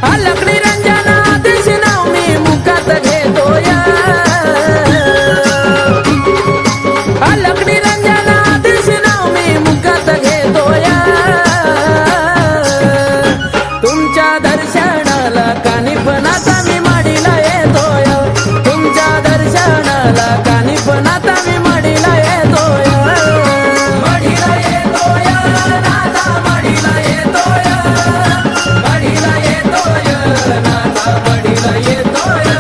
अलग निरंजना देश नाव मी मुखात घेतोय अलग निरंजना देश नाव मी मुखात घेतोय तुमच्या दर्शनाला कानिपणाचा मी माडीला येतोय तुमच्या दर्शनाला कानिपणाचा मी माडीला येतोय माडीला येतोय नाथा माडीला येतोय माडीला येतोय नाथा माडीला येतोय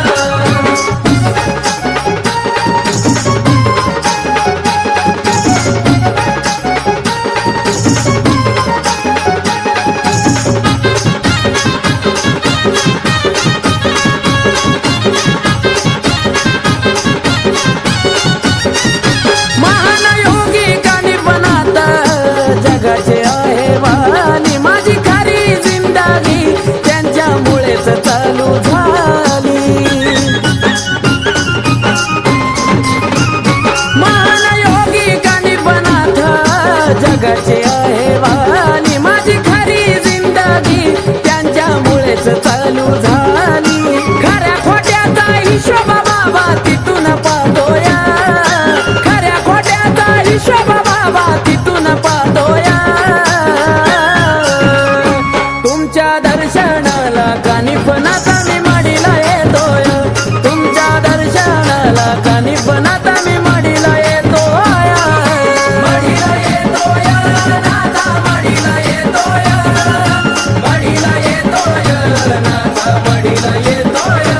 जगाचे आहे वाली माझी खरी जिंदगी त्यांच्यामुळेच चालू झाली महानयोगी कानिपनाथ जगाचे आहे वाली माझी खरी जिंदगी त्यांच्यामुळेच चालू झाली खऱ्या खोट्याचा हिशोब बाबा तिथून पाहतोया खऱ्या खोट्याचा हिशोब बाबा तिथून पाहतोया तुमच्या दर्शनाला कानिपणाचा मी माडीला येतोय तुमच्या दर्शनाला कानिपणाचा मी माडीला येतोय माडीला येतोय नाथा माडीला येतोय माडीला येतोय नाथा माडीला येतोय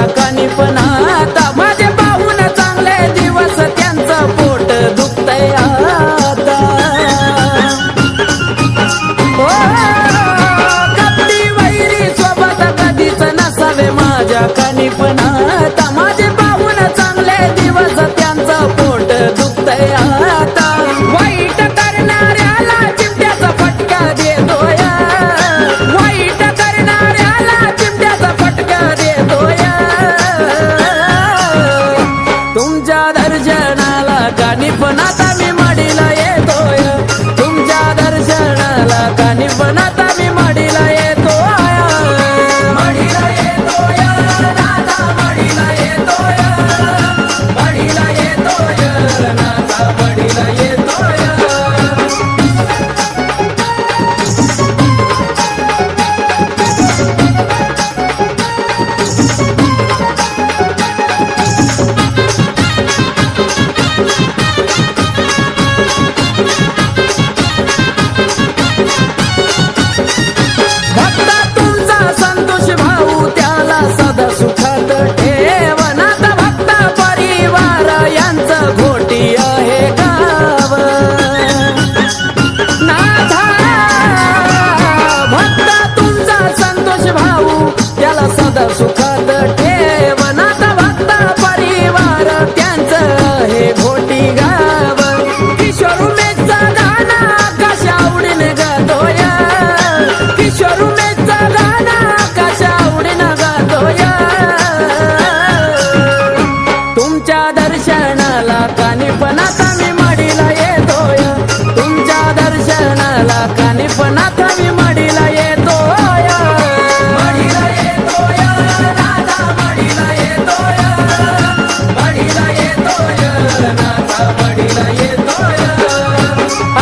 कानिपणात माझे पाहून चांगले दिवस त्यांचं पोट दुखतंय आता ओ कपटी वैरी सोबत कधीच नसावे माझ्या कानिपणात माझे पाहून चांगले दिवस त्यांचं पोट दुखतंय आता वाईट करणाऱ्याला चिमट्याचा फटका देतोय वाईट करणाऱ्याला चिमट्याचा फटका देतोय तुमच्या दर्शनाला कानिपणाचा मी माडीला येतोय तुमच्या दर्शनाला कानिपणाचा मी माडीला येतोय माडीला येतोय नाथा माडीला येतोय माडीला येतोय नाथा माडीला येतोय संतोष भाऊ त्याला सदा सुखात ठेव नाथ भक्त परिवार यांचं घोटी आहे गाव नाथा भक्त तुमचा संतोष भाऊ त्याला सदा सुखात ठेव नाथ भक्त परिवार त्यांचं आहे घोटी गाव किशोर उमेशचं गाणं कशा आवडीने गातोय किशोर उमेशचं गाणं तुमच्या दर्शनाला कानिपणाचा मी माडीला येतोय तुमच्या दर्शनाला कानिपणाचा मी माडीला येतोय माडीला येतोय नाथा माडीला येतोय माडीला येतोय नाथा माडीला येतोय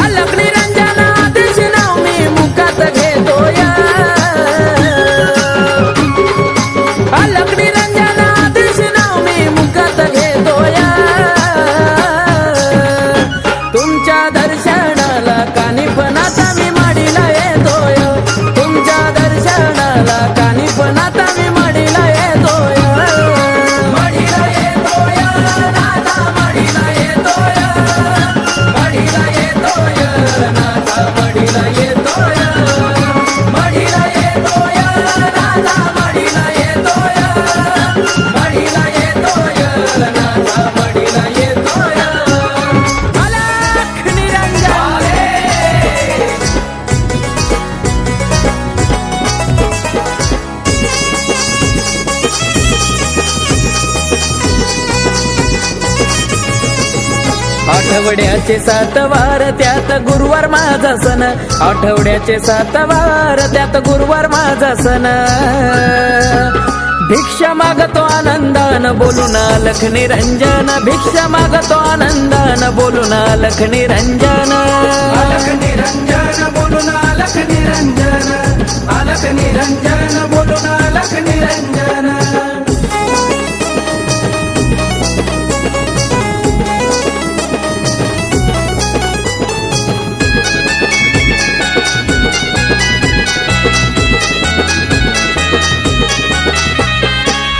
अलग निरंजना देश नाव मी मुखात घेतोय अलग निरंजना देश नाव मी मुखात घेतोय तुमच्या दर्शनाला कानिपणाचा मी माडीला येतोय तुमच्या दर्शनाला कानिपणाचा मी माडीला येतोय माडीला येतोय नाथा माडीला येतोय आठवड्याचे 7 वार त्यात गुरुवार माझा सण, आठवड्याचे 7 वार त्यात गुरुवार माझा सण. भिक्षा मागतो आनंदान बोलून अलख निरंजन, भिक्षा मागतो आनंदान बोलून अलख निरंजन. अलख निरंजन बोलून अलख निरंजन, अलख निरंजन बोलून अलख निरंजन.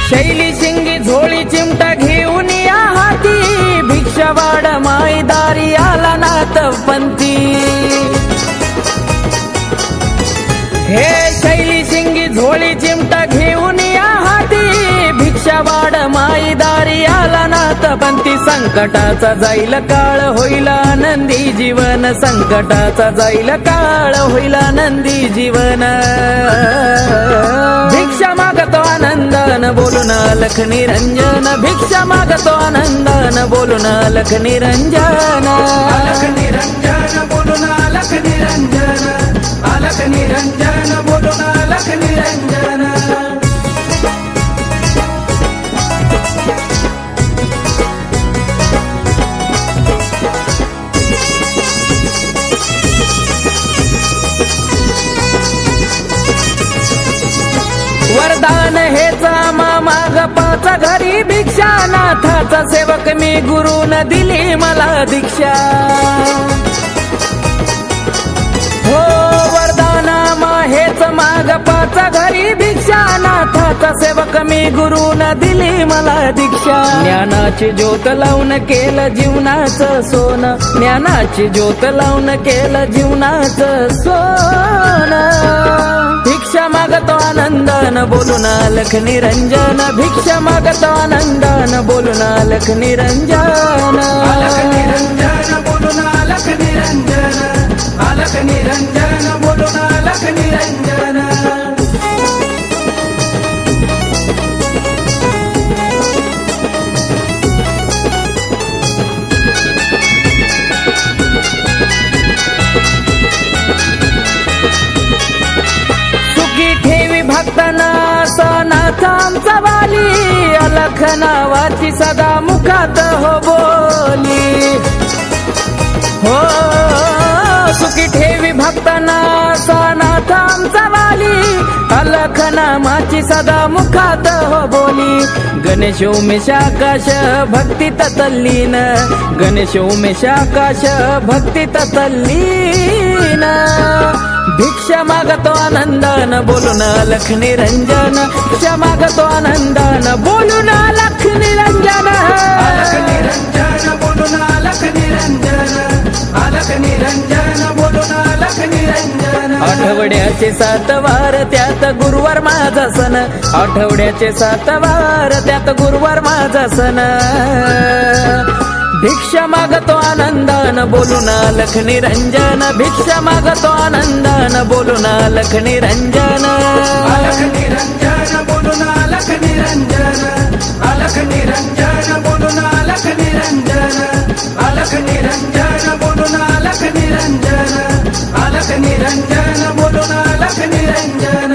शैली शिंगी झोळी चिमटा घेऊन या हाती, भिक्षा वाड मायदारी आला नाथ पंथी. हे शैली शिंगी झोळी चिमटा घेऊन या हाती, भिक्षा वाड मायदारी आला नाथ पंथी. संकटाचा जाईल काळ होईल आनंदी जीवन, संकटाचा जाईल काळ होईल आनंदी जीवन. भिक्षा मागतो आनंदान बोलून अलख निरंजन, भिक्षा मागतो आनंदान बोलून अलख निरंजन. अलख निरंजन बोलून अलख निरंजन, अलख निरंजन बोलून अलख निरंजन. वरदान हेचा माग पाचा घरी भिक्षा, नाथाचा सेवक मी गुरुन दिली मला दीक्षा. हो वरदान हेच माग पाचा घरी भिक्षा, नाथाचा सेवक मी गुरुन दिली मला दीक्षा. ज्ञानाची ज्योत लावून केलं जीवनाचं सोन, ज्ञानाची ज्योत लावून केलं जीवनाचं सोन. भिक्षा मागतो आनंदान बोलून अलख निरंजन, भिक्षा मागतो आनंदान बोलून अलख निरंजन. अलख निरंजन बोलून अलख निरंजन, अलख निरंजन बोलून अलख निरंजन. भक्तना सनाथ आमचा वाली, अलख नावाची सदा मुखात हो बोली. हो सुखी ठेवी भक्तना सनाथ आमचा वाली, अलख नामाची सदा मुखात हो बोली. गणेश उमेश आकाश भक्तीत तल्लीन, गणेश उमेश आकाश भक्तीत तल्लीन. भिक्षा मागतो आनंदान बोलून अलख निरंजन, भिक्षा मागतो आनंदान बोलून अलख निरंजन. अलख निरंजन बोलून अलख निरंजन, अलख निरंजन बोलून अलख निरंजन. आठवड्याचे 7 वार त्यात गुरुवार माझा सण, आठवड्याचे 7 वार त्यात गुरुवार माझा सण. भिक्षा मागतो आनंदान बोलून अलख निरंजन, भिक्षा मागतो आनंदान बोलून अलख निरंजन. अलख निरंजन बोलून अलख निरंजन, अलख निरंजन बोलून अलख निरंजन, अलख निरंजन बोलून अलख निरंजन, अलख निरंजन बोलून अलख निरंजन.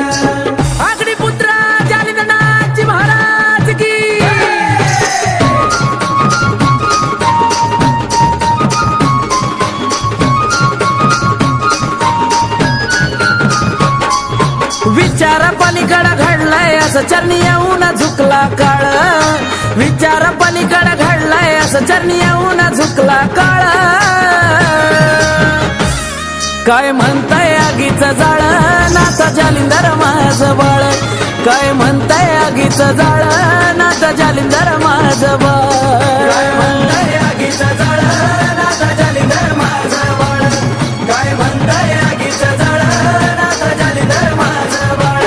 अग्निपुत्र जालिंदरनाथ महाराज की. विचार पलीकडे घडलाय असं चरणी येऊन झुकला काळ, विचार पलीकडे घडलाय असं चरणी येऊन झुकला काळ. काय म्हणताय आगीचं जाळ नाथ जालिंदर माझं बाळ, काय म्हणताय आगीचं जाळ नाथ जालिंदर माझं बाळ. काय म्हणताय आगीचं जाळ नाथ जालिंदर माझं बाळ, काय म्हणताय आगीचं जाळ नाथ जालिंदर माझं बाळ.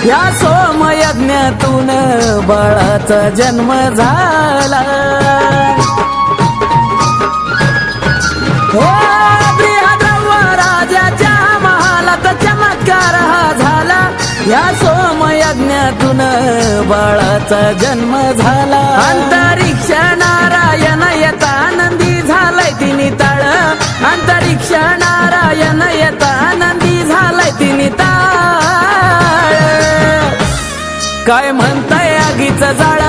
या सोमयज्ञातून बाळाचा जन्म झाला हो बृहद्रव्य राजाच्या महालात चमत्कार हा झाला या सोमयज्ञातून बाळाचा जन्म झाला अंतरिक्ष नारायण येता आनंदी झालाय तिनी ताळ अंतरिक्ष नारायण येता आनंदी झालाय तिनी ताळ काय म्हणताय आगीचं जाळ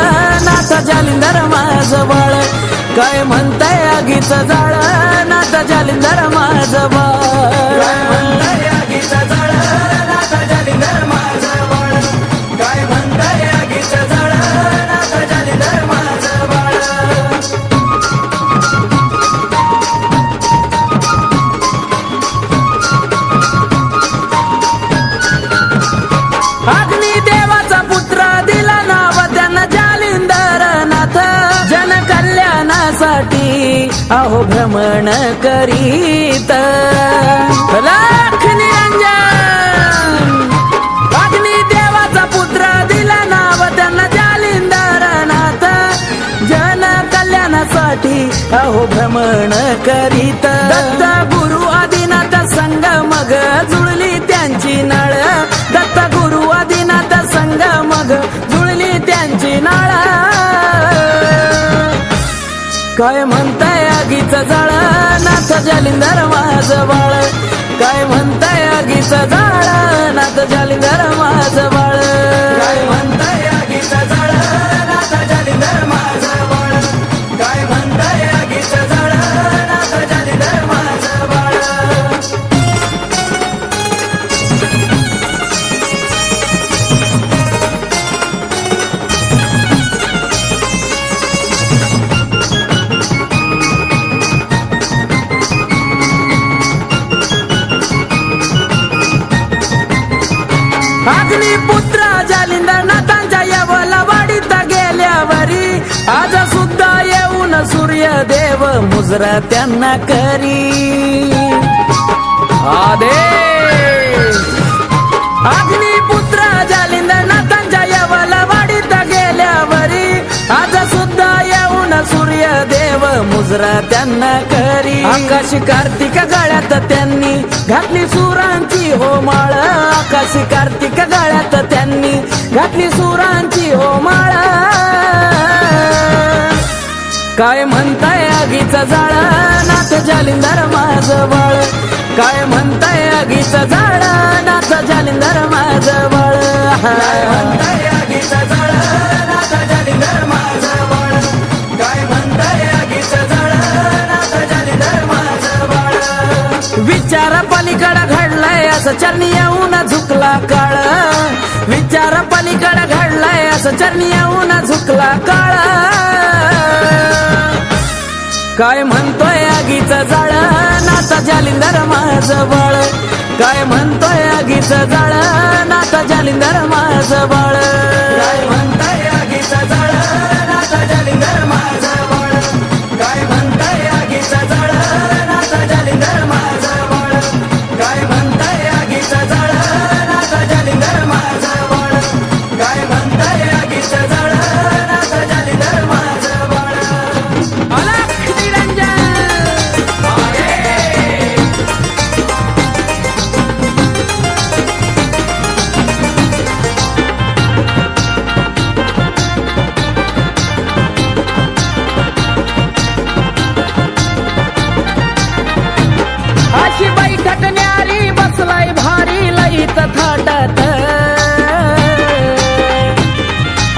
नाथ जालिंदर माझं बाळ काय म्हणताय आगीचं जाळ नाथ जालिंदर माझं बाळ काय म्हणताय आगीचं जाळ नाथ जालिंदर माझं बाळ काय म्हणताय आगीचं जाळ नाथ जालिंदर माझं बाळ अग्नी देवाचा पुत्र दिला नाव त्यानं जालिंदर नाथ जन कल्याणासाठी अहो भ्रमण करीत लाख निरंजन अग्नी देवाचा पुत्र दिला नाव त्यानं जालिंदर नाथ जन कल्याणासाठी अहो भ्रमण करीत दत्त गुरु आदिनाथ संग मग जुळली त्यांची नाळ दत्त गुरु आदिनाथ संग मग जुळली त्यांची नाळ काय म्हणताय आगीचं जाळ नाथ जालिंदर माझं बाळ काय म्हणताय आगीचं जाळ नाथ जालिंदर माझं बाळ काय म्हणताय आगीचं जाळ नाथ जालिंदर माझं बाळ काय म्हणताय आगीचं जाळ नाथ जालिंदर माझं बाळ अग्निपुत्र जालिंदर नाथांच्या यवला वाडीत गेल्यावरी आज सुद्धा येऊन सूर्यदेव मुजरा त्यांना करी आदेश अग्निपुत्र जालिंदर नाथांच्या यवला वाडीत गेल्यावरी आज सुद्धा येऊन सूर्यदेव मुजरा त्यांना करी आकाशी कार्तिक गळ्यात त्यांनी घातली सुरांची हो माळ आकाशी कार्तिक गळ्यात त्यांनी घातली सुरांची हो माळ काय म्हणताय आगीचं जाळ नाथ जालिंदर माझं बाळ काय म्हणताय आगीचं जाळ नाथ जालिंदर माझं बाळ काय म्हणताय आगीचं जाळ नाथ जालिंदर माझं बाळ काय म्हणताय आगीचं जाळ नाथ जालिंदर माझं बाळ विचार पलीकडे घडलाय असं चरणी येऊन झुकला काळ विचार पलीकडे घडलाय असं चरणी येऊन झुकला काळ काय म्हणतोय आगीचं जाळ नाथ जालिंदर माझं बाळ काय म्हणतोय आगीचं जाळ नाथ जालिंदर माझं बाळ काय म्हणताय आगीचं जाळ नाथ जालिंदर माझं बाळ काय म्हणताय आगीचं जाळ नाथ जालिंदर माझं बाळ काय म्हणताय आगीचं जाळ नाथ जालिंदर माझं बाळ काय म्हणताय आगीचं जाळ नाथ जालिंदर माझं बाळ अलख निरंजन अशी बैठक न्यारी बसलाय भारी लईत थाटात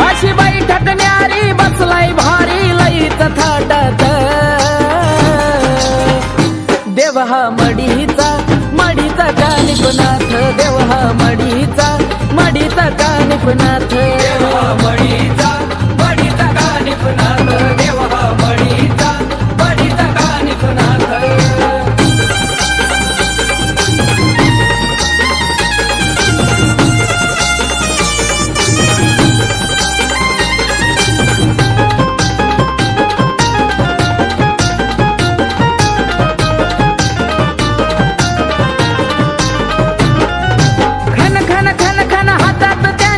अशी बैठक न्यारी बसलाय भारी लईत थाटात देव हा मडीचा कानिपनाथ देव हा मडीचा कानिपनाथ देव हा मडीचा कानिपनाथ देव हा मडीचा कानिपनाथ खन खन खन खन हातात त्या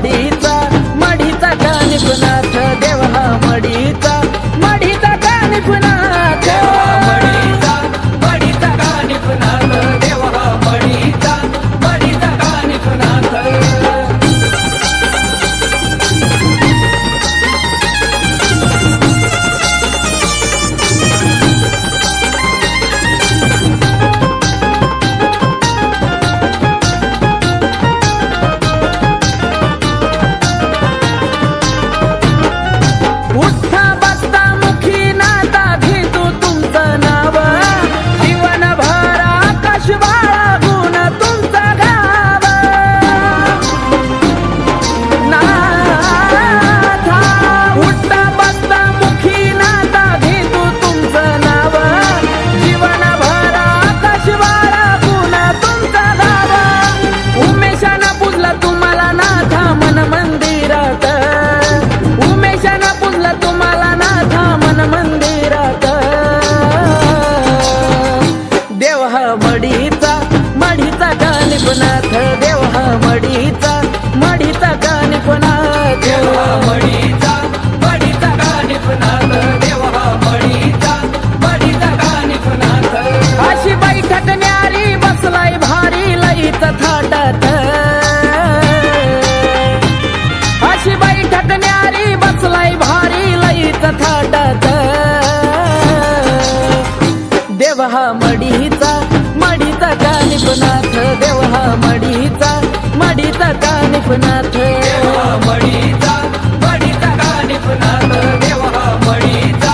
मढीचा मढीचा कानिफनाथ देव हा मढीचा मढीचा कानिफनाथ मढीचा मढीचा कानिफनाथ देव हा मढीचा मढीचा कानिफनाथ उठा बसता मुखी नाता घेतो तुमचं नाव जीवनभर आकाश बाळगून तुमचं गाव नाथा उठा बसता मुखी नाता घेतो तुमचं नाव जीवनभर आकाश बाळगून तुमचं गाव उमेशानं पुजलं तुम्हाला नाथा मन मंदिरात उमेशानं पुजलं तुम्हाला नाथा मन मंदिरात देव हा मढीचा मढीचा कानिफनाथ देव हा मढीचा मढीचा कानिफनाथ देव हा मढीचा मढीचा कानिफनाथ देव हा मढीचा मढीचा कानिफनाथ अशी बैठक न्यारी बसलाय भारी लईत थाटात अशी बैठक न्यारी बसलाय भारी लईत थाटात देव हा मढीचा मढीचा कानिफनाथ देव हा मढीचा मढीचा कानिफनाथ देव हा मढीचा मढीचा कानिफनाथ देव हा मढीचा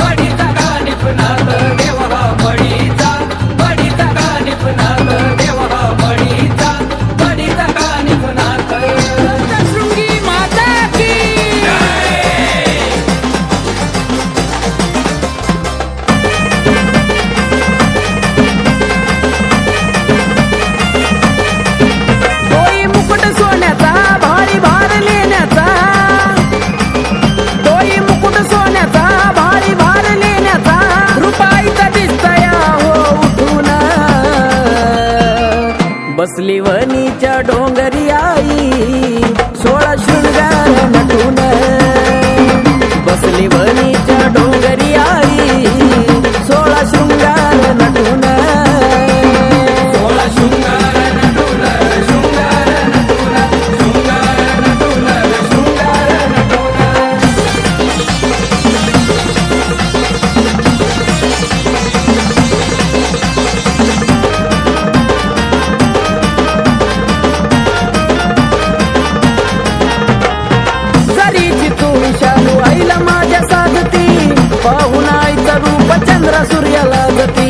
मढीचा कानिफनाथ देव हा मढीचा मढीचा कानिफनाथ देव हा मढीचा मढीचा कानिफनाथ शृंगी माता की तोही मुकुट सोन्याचा भारी भार लेण्याचा तोही मुकुट सोन्याचा भारी भार लेण्याचा रुपाईचा दिसतया हो उठून बसली वनीच्या डोंगरी आई 16 शृंगार नटून बसली वनीच्या डोंगरी आई 16 शृंगार नटून 16 शृंगार नटून शृंगार नटून शृंगार नटून शृंगार नटून जरीची चोळी शालू आईला माझ्या साधती पाहून आईचं रूप चंद्र सूर्याला जती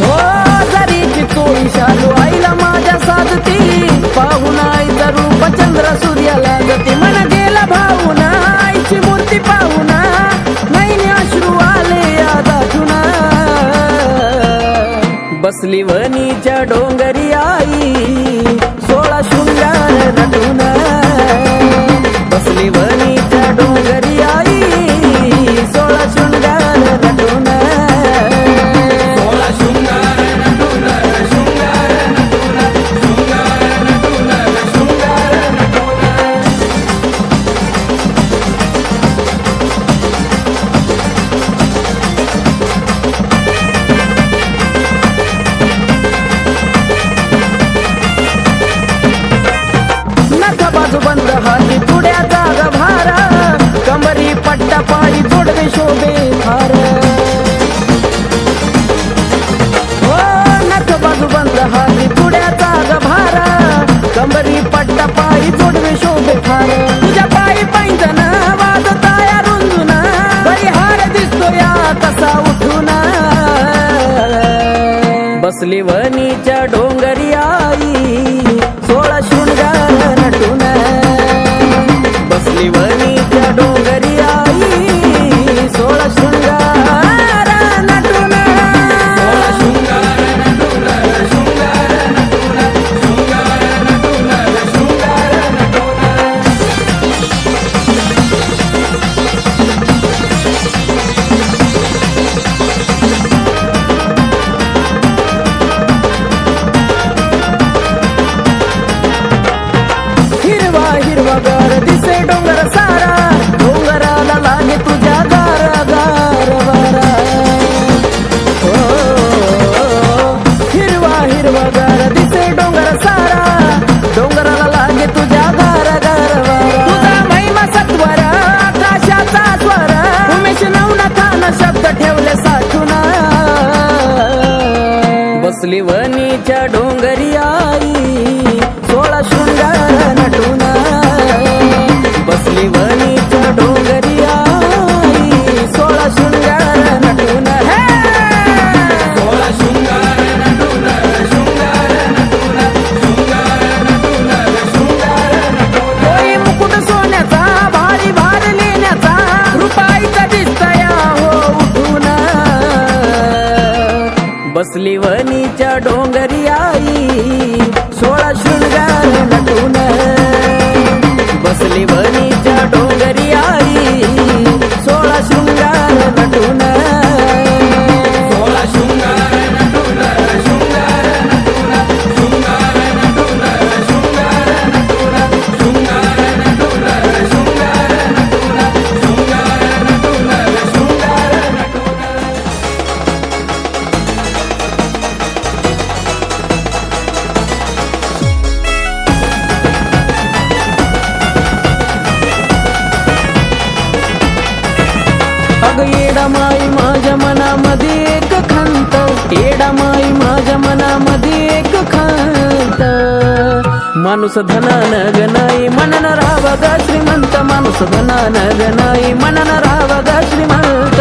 हो जरीची चोळी शालू आईला माझ्या साधती पाहून आईचं रूप चंद्र सूर्याला जती मन गेला भाऊन आईची मूर्ती पाहून नैने अश्रू आले यादातून बसली वनीच्या डोंगरी आई 16 शृंगार नटून बसली वनीच्या डोंगरी आई 16 शृंगार नटून 16 शृंगार नटून शृंगार नटून शृंगार नटून शृंगार नटून नथ बाजू बंद हाती पुढ्या जाग भार कमरी पट्टा पायी जोडवे शोभे हार हो नथ बाजू बंद हाती पुढ्या जाग भार कमरी पट्टा पायी जोडवे शोभे फार तुझ्या पायी पैंजन वाजताया रुंजून हार दिसतो या कसा उठून बसली वनीच्या डोंगरी आई 16 शृंगार नटून बसली वनीच्या डोंगरी आई 16 बसली वनीच्या डोंगरी आई 16 शृंगार नटून बसली वनीच्या डोंगरी आई 16 शृंगार नटून 16 शृंगार नटून शृंगार नटून शृंगार नटून शृंगार नटून शृंगार नटून शृंगार नटून शृंगार नटून शृंगार नटून अग येडामाई माझ्या मनामध्ये एक खंत येडामाई माझ्या मनामध्ये एक खंत माणूस धनान गनाई मनन राहावा ग श्रीमंत माणूस धनान गनाई मनन राहावा ग श्रीमंत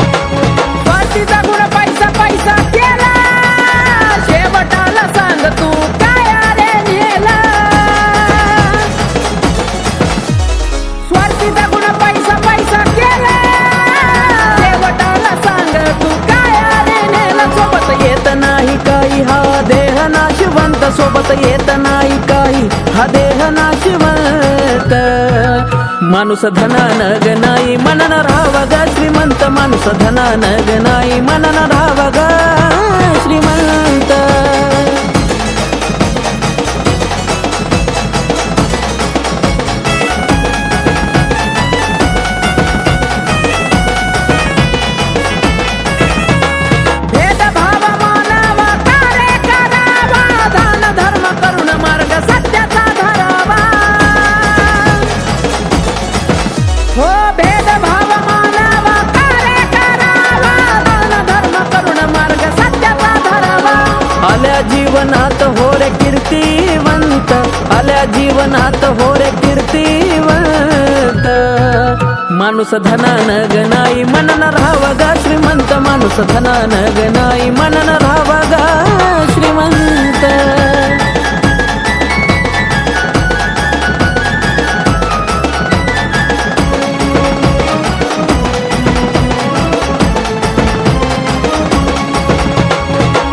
स्वार्थीचा गुण पैसा पैसा केला शेवटाला सांग तू काय रे नेला स्वार्थीचा गुण पैसा पैसा केला शेवटाला सांग तू काय रे नेला सोबत येत नाही काही हा देह नाशिवंत सोबत येत नाही काही हा देह नाशिवंत माणूस धनान गनाई मनन राहावा ग श्रीमंत माणूस धनान गनाई मनन राहावा ग श्रीमंत भेदभाव मानावा कार्य करावा दान धर्म करुण मार्ग सत्याचा धरावा हो भेदभाव मानावा कार्य करावा दान धर्म करुण मार्ग सत्याचा धरावा आल्या जीवनात हो रे कीर्तिवंत आल्या जीवनात हो रे कीर्तिवंत माणूस धनान गनाई मनन राहावा ग श्रीमंत माणूस धनान गनाई मनन राहावा ग श्रीमंत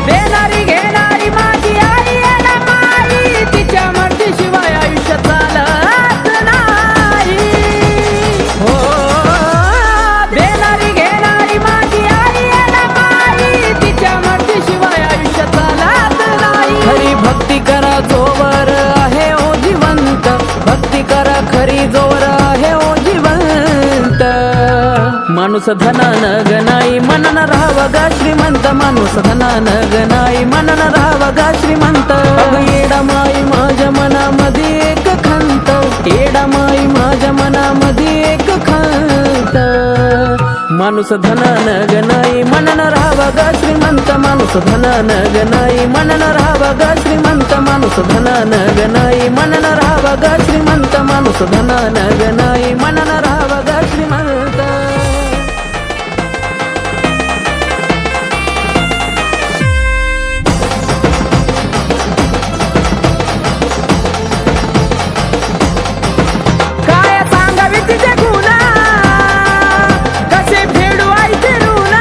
देणारी घेणारी माझी आई येडामाई तिच्या मर्जीशिवाय आयुष्य चालत नाही हो देणारी घेणारी माझी आई येडामाई तिच्या मर्जीशिवाय आयुष्य चालत नाही खरी भक्ती करा जोवर आहे ओ जिवंत भक्ती करा खरी जोवर आहे ओ जिवंत माणूस धनान गनाई मनन राहावा ग श्रीमंत माणूस धनान गनाई मनन राहावा ग श्रीमंत अग येडामाई माझ्या मनामध्ये एक खंत येडामाई माझ्या मनामध्ये एक खंत माणूस धनान गनाई मनन राहावा ग श्रीमंत माणूस धनान गनाई मनन राहावा ग श्रीमंत माणूस धनान गनाई मनन राहावा ग श्रीमंत माणूस धनान गनाई मनन राहावा ग श्रीमंत काय सांगावे तिचे गुन्हा कसे फेडू आईचे ऋण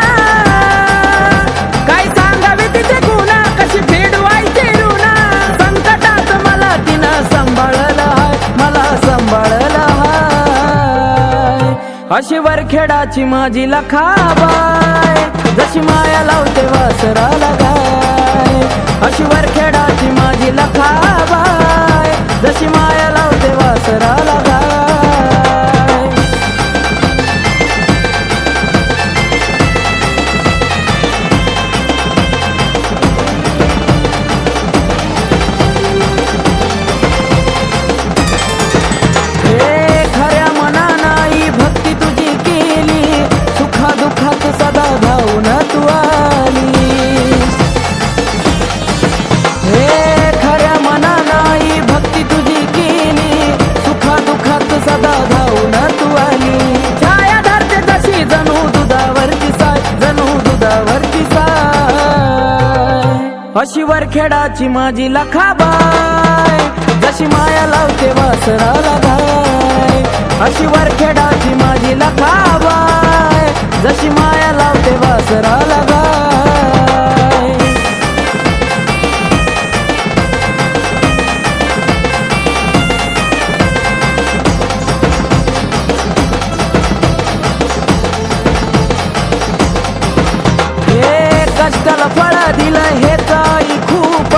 काय सांगावे तिचे गुन्हा कसे फेडू आईचे ऋण संकटात मला तिनं सांभाळलं हाय मला सांभाळलं हाय अशी वरखेडाची माझी लखाबाय जशी माया लावते वासराला गाय अशी वरखेडाची माझी लखाबाय जशी माया लावते वासराला गाय हे खऱ्या मनानाई भक्ती तुझी केली सुखा दुःखात सदा धावून तू आली हे खऱ्या मनानाई भक्ती तुझी केली अशी वरखेडाची माझी लखाबाय, जशी माया लावते वासराला गाय. अशी वरखेडाची माझी लखाबाय, जशी माया लावते वासराला गाय. कष्टाला फळ दिलं हे ताई खूप,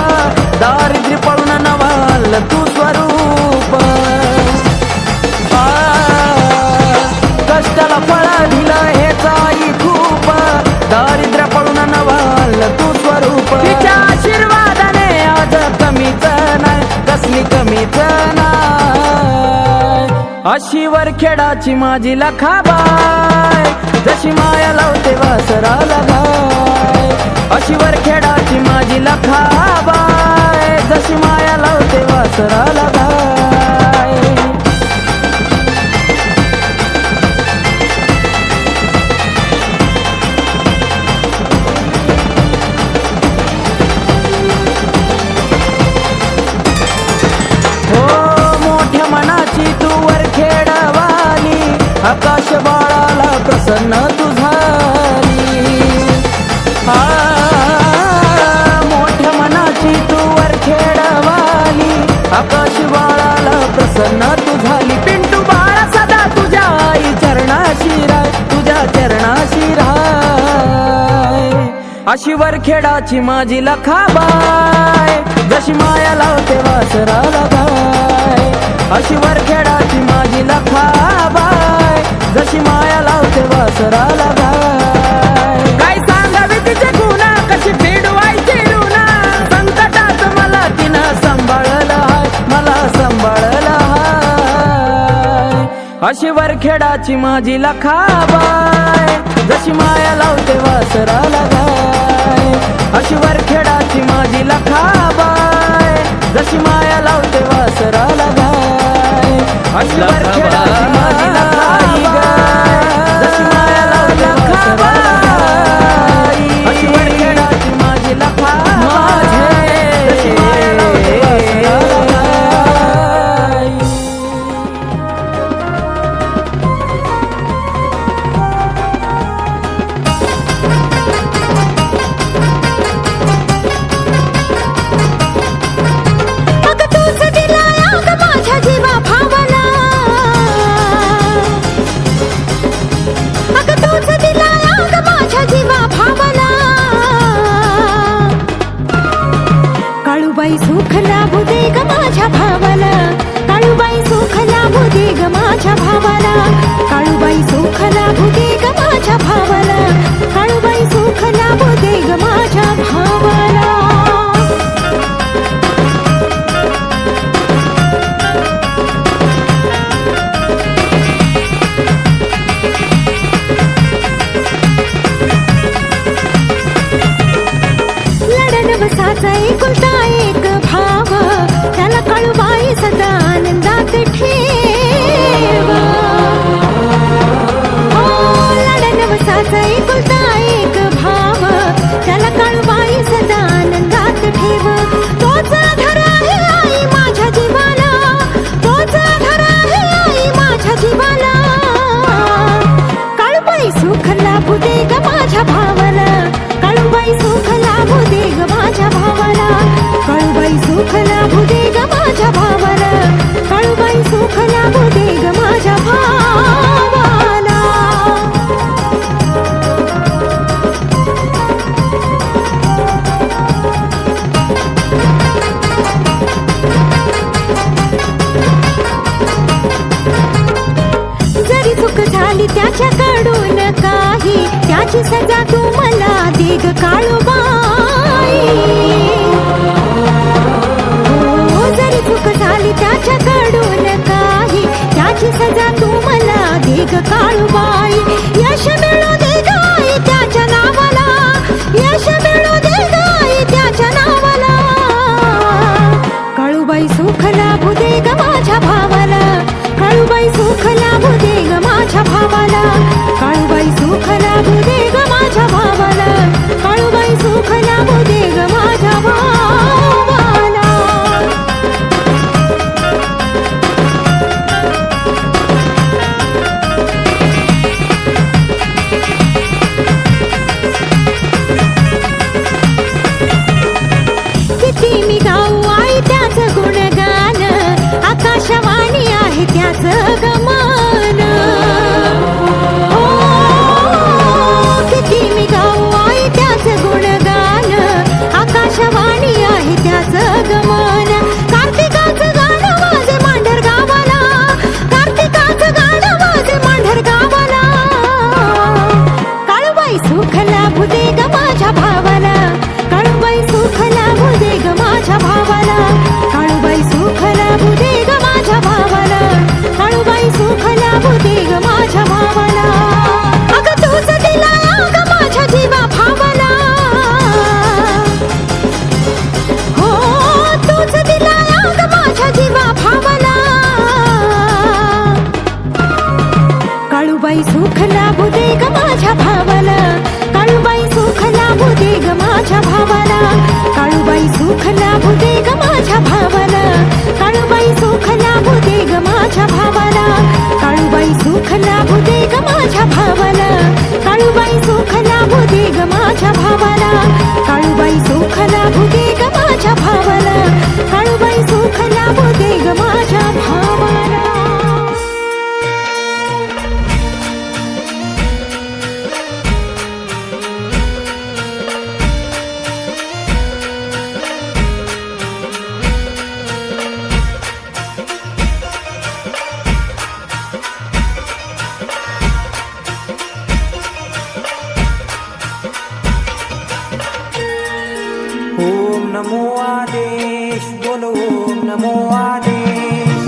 दारिद्र्य पळून नवाल तू स्वरूप. कष्टाला फळ दिलं हे ताई खूप, दारिद्र्य पळून नवाल तू स्वरूप. तिच्या आशीर्वादाने आज कमीच नाही, कसली कमीच नाही. अशी वरखेडाची माझी लखाबाय, जशी माया लावते वासराला गाय. अशी वरखेडाची माझी लखाबाय, जशी माया लावते वासराला गाय. हो मोठ्या मनाची तू वरखेडवाली, आकाश बाळाला प्रसन्न तू झाली. मोठ्या मनाची तू वरखेडवाली, आकाश बाळाला प्रसन्न तू झाली. पिंटू बाळा सदा तुझ्या आई चरणाशी राय, तुझ्या चरणाशी राय. अशी वरखेडाची माझी लखाबाय, जशी माया लावते वासराला गाय. अशी वरखेडाची माझी लखाबाय, जशी माया लावते वासराला गाय. काय सांगावे तिचे गुन्हा, कशी फेडवायची ऋणा, संकटात मला तिनं सांभाळलं हाय, मला सांभाळलं हाय. अशी वरखेडाची माझी लखाबाय, जशी माया लावते वासराला गाय. अशी वरखेडाची माझी लखाबाय, जशी माया लावते वासराला गाय. अशी वरखेडाची माझी लखाबाय, जशी माया लावते वासराला गाय. अशी वरखेडाची माझी लखाबाय, जशी माया लावते वासराला गाय. अगं तूच दिलाय अगं माझ्या जीवा भावाला, अगं तूच दिलाय अगं माझ्या जीवा भावाला. काळूबाई सुख लाभू दे ग माझ्या भावाला, काळूबाई सुख लाभू दे ग माझ्या भावाला. काळूबाई सुख लाभू दे ग माझ्या भावाला, काळूबाई सुख लाभू दे ग माझ्या भावाला. लडनवसाचा एकुलता एक भाव, त्याला काळूबाई सदा आनंदात ठेव. लडनवसाचा एकुलता एक भाव, त्याला काळूबाई सदा आनंदात ठेव. तोच आधार आहे आई माझ्या जीवाला, तोच आधार आहे आई माझ्या जीवाला. काळूबाई सुख लाभू दे ग माझ्या भावाला, काळूबाई सुख लाभू दे ग माझ्या भावाला. काळूबाई सुख लाभू दे ग माझ्या भावाला, काळूबाई सुख लाभू दे ग माझ्या भावाला. जरी चूक झाली त्याच्याकडून काही, त्याची सजा तू मला दे ग काळूबाई. हो जरी चूक झाली त्याच्याकडून काही, त्याची सजा तू मला दे ग काळूबाई. यश मिळू दे गाई त्याच्या नावाला, यश मिळू दे गाई त्याच्या नावाला. काळूबाई सुख लाभू दे ग माझ्या भावाला, काळूबाई सुख लाभू दे ग माझ्या भावाला. काळूबाई सुख लाभू दे ग माझ्या भावाला, काळूबाई सुख लाभू दे ग माझ्या भावाला. काळूबाई सुख लाभू दे ग माझ्या भावाला काळूबाई सुख लाभू दे ग माझ्या भावाला काळूबाई सुख लाभू दे ग माझ्या भावाला काळूबाई सुख लाभू दे ग माझ्या भावाला काळूबाई सुख लाभू दे ग माझ्या भावाला काळूबाई सुख लाभू दे ग माझ्या भावाला काळूबाई सुख लाभू दे ग माझ्या भावाला काळूबाई सुख लाभू दे ग माझ्या भावाला ओम नमो आदेश बोलो ओम नमो आदेश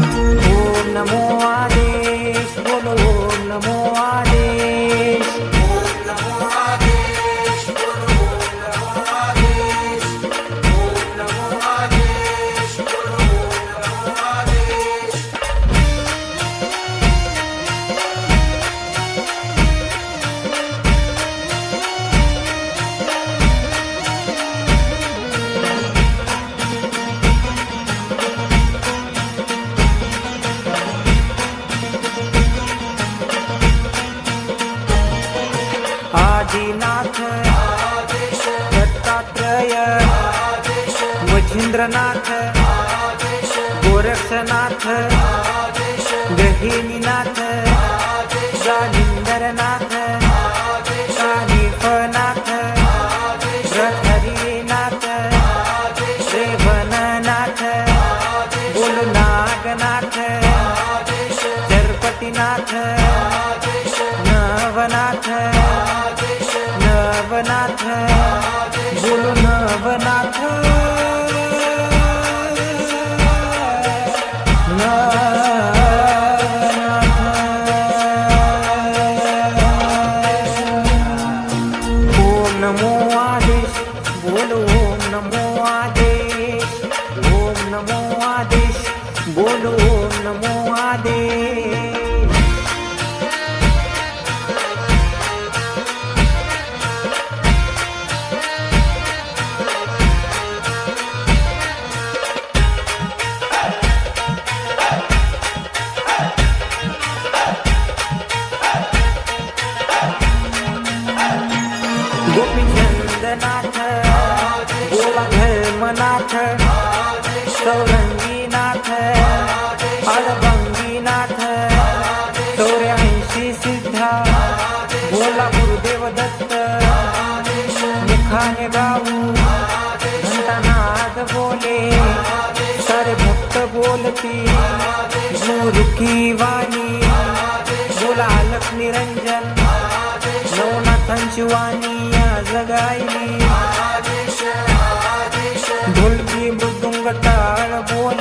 ओम नमो आदेश बोलो ओम नमो आदेश ओम नमो आदेश बोलो ओम नमो आदेश ओम नमो आदेश बोलो ओम नमो आदेश आदिनाथ आदेश दत्तात्रय आदेश मच्छिंद्रनाथ आदेश गोरक्षनाथ आदेश गहिनीनाथ आदेश जालिंदरनाथ आदेश कानिफनाथ आदेश हरिनाथ आदेश रेवणनाथ आदेश बोल नागनाथ आदेश चरपतीनाथ आदेश नवनाथ नवनाथ बोलो नवनाथ ओम नमो आदेश बोलो ओम नमो आदेश ओम नमो आदेश बोलो ओम नमो आदेश गोपीचंदनाथ बोला धर्मनाथ सौरंगीनाथ अडभंगीनाथ 84 सिद्धा बोला गुरुदेव दत्त मुखाने गाऊ घंटानाद बोले सारे भक्त बोलती गुरु की वाणी बोला अलख निरंजन नवनाथांची वाणी जगायली ढोलकी मृदुंग टाळ बोल